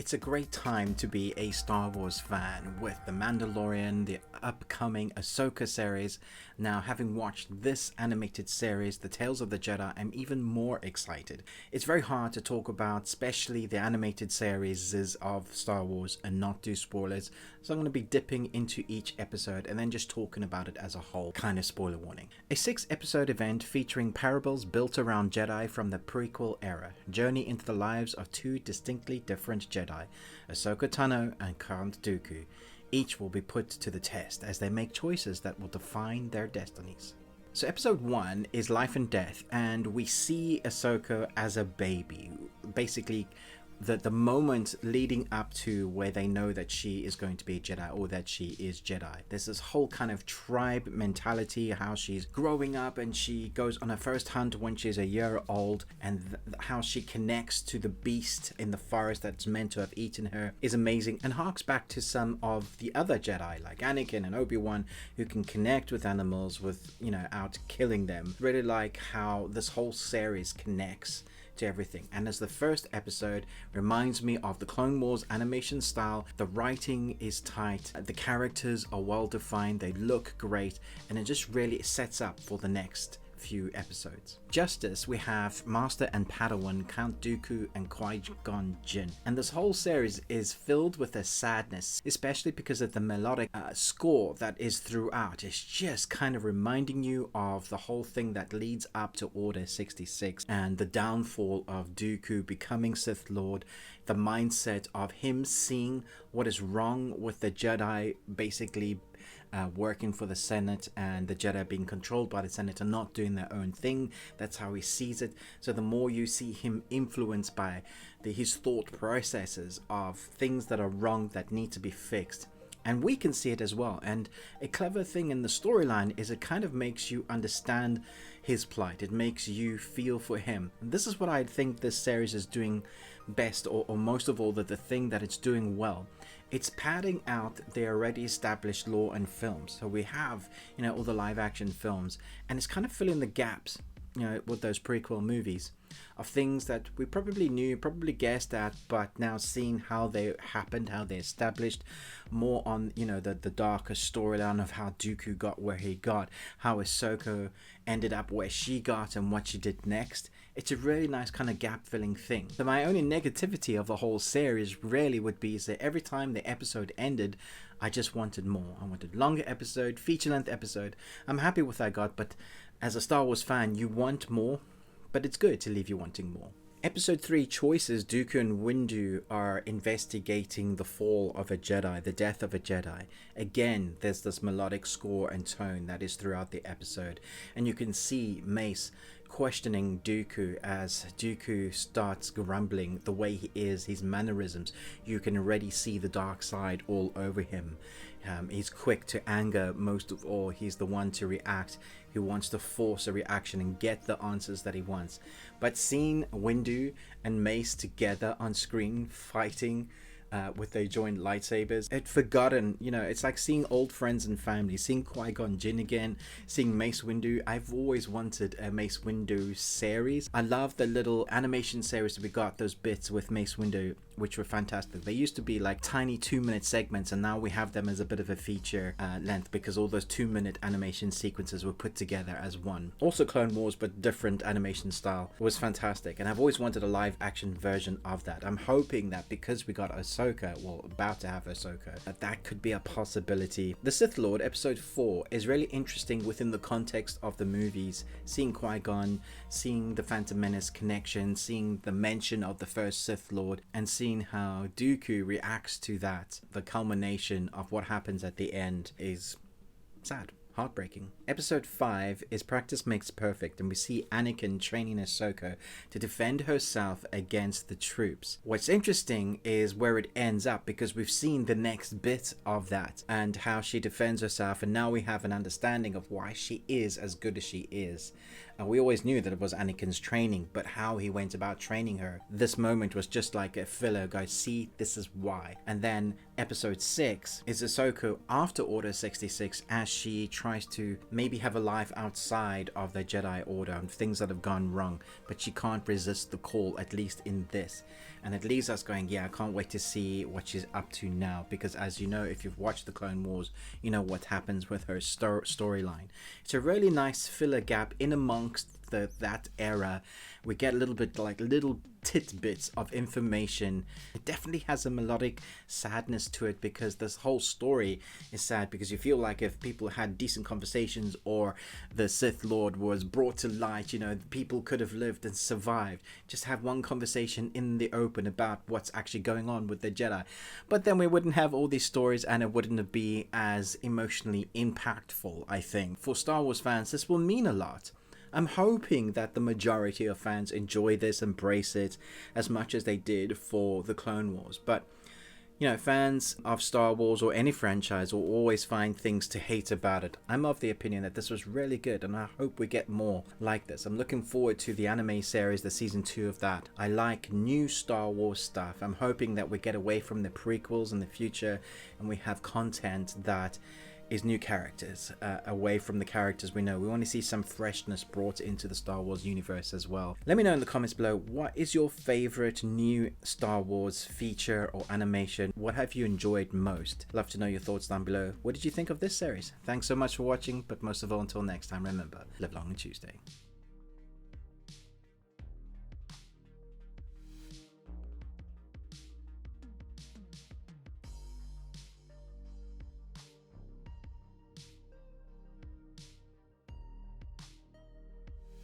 It's a great time to be a Star Wars fan with The Mandalorian, the upcoming Ahsoka series. Now, having watched this animated series, The Tales of the Jedi, I'm even more excited. It's very hard to talk about, especially the animated series of Star Wars, and not do spoilers. So I'm going to be dipping into each episode and then just talking about it as a whole, kind of spoiler warning. A 6-episode event featuring parables built around Jedi from the prequel era. Journey into the lives of two distinctly different Jedi, Ahsoka Tano and Count Dooku. Each will be put to the test as they make choices that will define their destinies. So episode 1 is Life and Death, and we see Ahsoka as a baby. Basically, the moment leading up to where they know that she is going to be a Jedi, or that she is Jedi. There's this whole kind of tribe mentality, how she's growing up and she goes on her first hunt when she's a year old, and how she connects to the beast in the forest that's meant to have eaten her is amazing, and harks back to some of the other Jedi like Anakin and Obi-Wan, who can connect with animals without killing them. Really like how this whole series connects to everything. And as the first episode reminds me of the Clone Wars animation style, the writing is tight, the characters are well defined, they look great, and it just really sets up for the next few episodes. Justice, we have Master and Padawan Count Dooku and Qui-Gon Jinn, and this whole series is filled with a sadness, especially because of the melodic score that is throughout. It's just kind of reminding you of the whole thing that leads up to Order 66 and the downfall of Dooku becoming Sith Lord, the mindset of him seeing what is wrong with the Jedi basically working for the Senate, and the Jedi being controlled by the Senate and not doing their own thing. That's how he sees it. So the more you see him influenced by his thought processes of things that are wrong that need to be fixed, and we can see it as well. And a clever thing in the storyline is it kind of makes you understand his plight. It makes you feel for him. And this is what I think this series is doing best, or most of all, the thing that it's doing well. It's padding out the already established lore and films. So we have, all the live action films, and it's kind of filling the gaps, with those prequel movies of things that we probably knew, probably guessed at, but now seeing how they happened, how they established more on, the darker storyline of how Dooku got where he got, how Ahsoka ended up where she got, and what she did next. It's a really nice kind of gap-filling thing. So my only negativity of the whole series really would be is that every time the episode ended, I just wanted more. I wanted longer episode, feature-length episode. I'm happy with what I got, but as a Star Wars fan, you want more, but it's good to leave you wanting more. Episode 3, Choices. Dooku and Windu are investigating the fall of a Jedi, the death of a Jedi. Again, there's this melodic score and tone that is throughout the episode, and you can see Mace questioning Dooku as Dooku starts grumbling the way he is, his mannerisms. You can already see the dark side all over him. He's quick to anger. Most of all, he's the one to react, who wants to force a reaction and get the answers that he wants. But seeing Windu and Mace together on screen fighting with their joint lightsabers, it's forgotten, it's like seeing old friends and family, seeing Qui-Gon Jinn again, seeing Mace Windu. I've always wanted a Mace Windu series. I love the little animation series that we got, those bits with Mace Windu, which were fantastic. They used to be like tiny 2-minute segments, and now we have them as a bit of a feature length, because all those 2-minute animation sequences were put together as one. Also Clone Wars, but different animation style. It was fantastic, and I've always wanted a live action version of that. I'm hoping that because we got about to have Ahsoka, that could be a possibility. The Sith Lord, episode 4, is really interesting within the context of the movies. Seeing Qui-Gon, seeing the Phantom Menace connection, seeing the mention of the first Sith Lord, and seeing how Dooku reacts to that. The culmination of what happens at the end is sad. Heartbreaking. Episode 5 is Practice Makes Perfect, and we see Anakin training Ahsoka to defend herself against the troops. What's interesting is where it ends up, because we've seen the next bit of that and how she defends herself, and now we have an understanding of why she is as good as she is. We always knew that it was Anakin's training, but how he went about training her, this moment was just like a filler. Guys, see, this is why. And then episode 6 is Ahsoka after Order 66, as she tries to maybe have a life outside of the Jedi Order and things that have gone wrong, but she can't resist the call, at least in this. And it leaves us going, yeah, I can't wait to see what she's up to now, because as you know, if you've watched the Clone Wars, you know what happens with her storyline. It's a really nice filler gap in amongst that era. We get a little bit like little tidbits of information. It definitely has a melodic sadness to it, because this whole story is sad, because you feel like if people had decent conversations, or the Sith Lord was brought to light, you know, people could have lived and survived. Just have one conversation in the open about what's actually going on with the Jedi. But then we wouldn't have all these stories, and it wouldn't be as emotionally impactful. I think for Star Wars fans, this will mean a lot. I'm hoping that the majority of fans enjoy this, embrace it as much as they did for the Clone Wars. But, you know, fans of Star Wars or any franchise will always find things to hate about it. I'm of the opinion that this was really good, and I hope we get more like this. I'm looking forward to the anime series, the season 2 of that. I like new Star Wars stuff. I'm hoping that we get away from the prequels in the future, and we have content that is new characters, away from the characters we know. We want to see some freshness brought into the Star Wars universe as well. Let me know in the comments below, what is your favorite new Star Wars feature or animation? What have you enjoyed most? Love to know your thoughts down below. What did you think of this series? Thanks so much for watching, but most of all, until next time, remember, live long and Tuesday.